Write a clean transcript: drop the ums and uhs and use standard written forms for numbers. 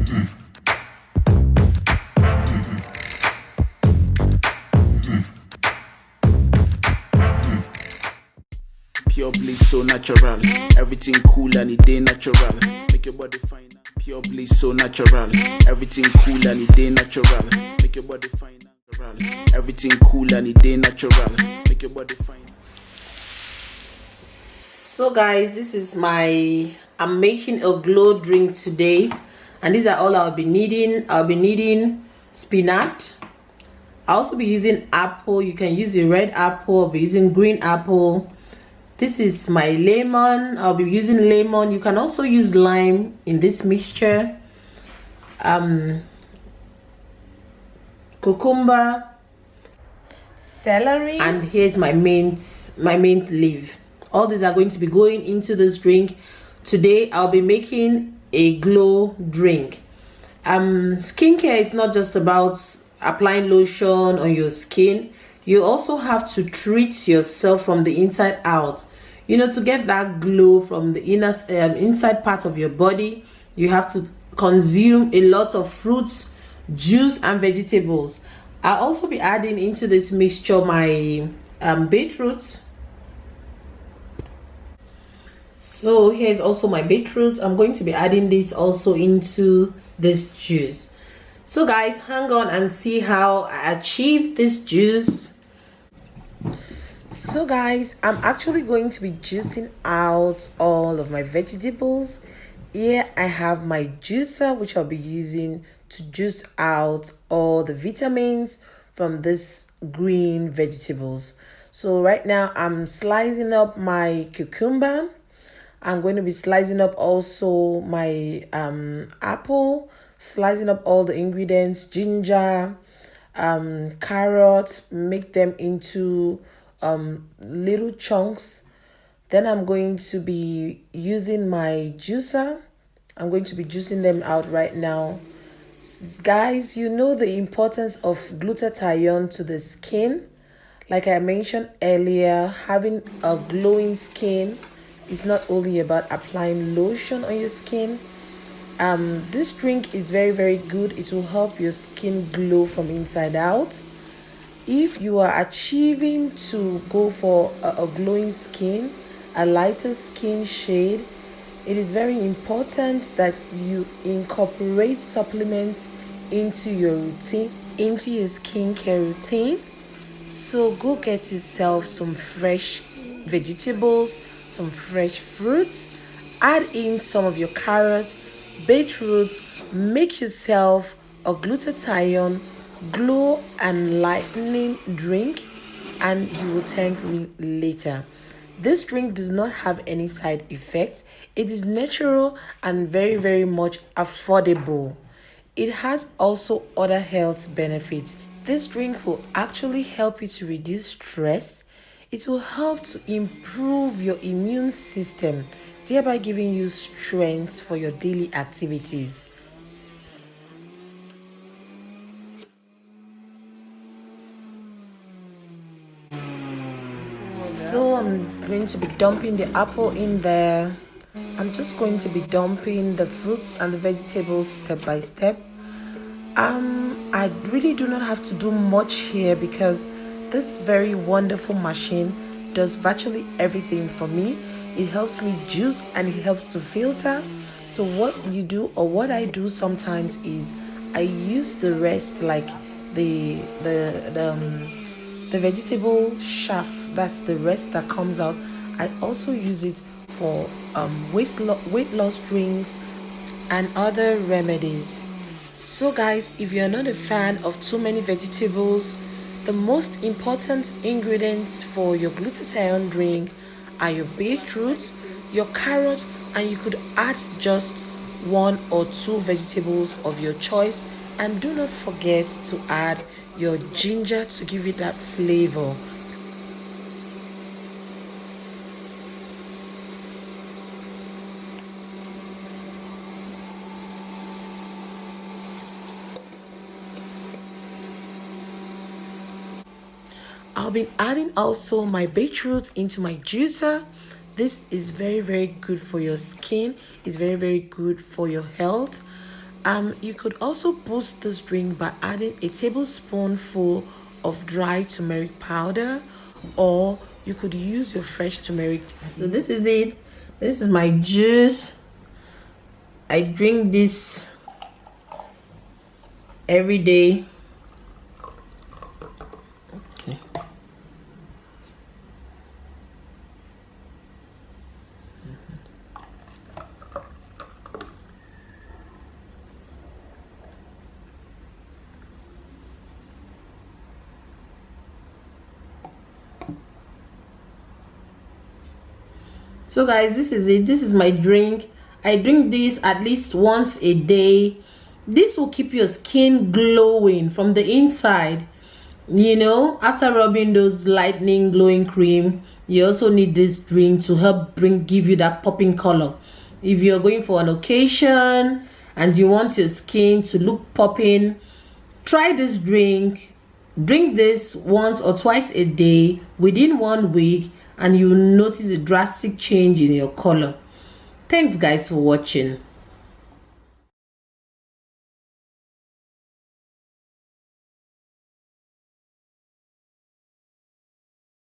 Pure bliss, so natural. Everything cool and it day natural. Make your body fine. Pure bliss, so natural. Everything cool and it day natural. Make your body fine. Everything cool and it day natural. Make your body fine. So guys, this is I'm making a glow drink today, and these are all I'll be needing. I'll be needing spinach. I'll also be using apple. You can use the red apple. I'll be using green apple. This is my lemon. I'll be using lemon. You can also use lime in this mixture. Cucumber, celery, and here's my mint leaf. All these are going to be going into this drink. Today I'll be making a glow drink. Skincare is not just about applying lotion on your skin. You also have to treat yourself from the inside out. You know, to get that glow from the inside part of your body, you have to consume a lot of fruits, juice, and vegetables. I'll also be adding into this mixture my beetroot. So here's also my beetroot. I'm going to be adding this also into this juice. So guys, hang on and see how I achieve this juice. So guys, I'm actually going to be juicing out all of my vegetables. Here I have my juicer, which I'll be using to juice out all the vitamins from this green vegetables. So right now I'm slicing up my cucumber. I'm going to be slicing up also my apple, slicing up all the ingredients, ginger, carrots, make them into little chunks. Then I'm going to be using my juicer. I'm going to be juicing them out right now. Guys, you know the importance of glutathione to the skin. Like I mentioned earlier, having a glowing skin is not only about applying lotion on your skin. This drink is very, very good. It will help your skin glow from inside out. If you are achieving to go for a glowing skin, a lighter skin shade, it is very important that you incorporate supplements into your routine, into your skincare routine. So go get yourself some fresh vegetables, some fresh fruits, add in some of your carrots, beetroot, make yourself a glutathione glow and lightening drink, and you will thank me later. This drink does not have any side effects. It is natural and very, very much affordable. It has also other health benefits. This drink will actually help you to reduce stress. It will help to improve your immune system, thereby giving you strength for your daily activities. So I'm going to be dumping the apple in there. I'm just going to be dumping the fruits and the vegetables step by step. I really do not have to do much here because this very wonderful machine does virtually everything for me. It helps me juice and it helps to filter. So what you do, or what I do sometimes, is I use the rest, like the vegetable chaff, that's the rest that comes out. I also use it for weight loss drinks and other remedies. So guys, if you're not a fan of too many vegetables, the most important ingredients for your glutathione drink are your beetroot, your carrot, and you could add just 1 or 2 vegetables of your choice. And do not forget to add your ginger to give it that flavor. I'll be adding also my beetroot into my juicer. This is very, very good for your skin. It's very, very good for your health. You could also boost this drink by adding a tablespoonful of dry turmeric powder, or you could use your fresh turmeric. So this is it. This is my juice. I drink this every day. Okay. So guys, this is it. This is my drink. I drink this at least once a day. This will keep your skin glowing from the inside. You know, after rubbing those lightening glowing cream, you also need this drink to help give you that popping color. If you're going for an occasion and you want your skin to look popping, try this drink. Drink this once or twice a day within 1 week, and you'll notice a drastic change in your color. Thanks guys for watching.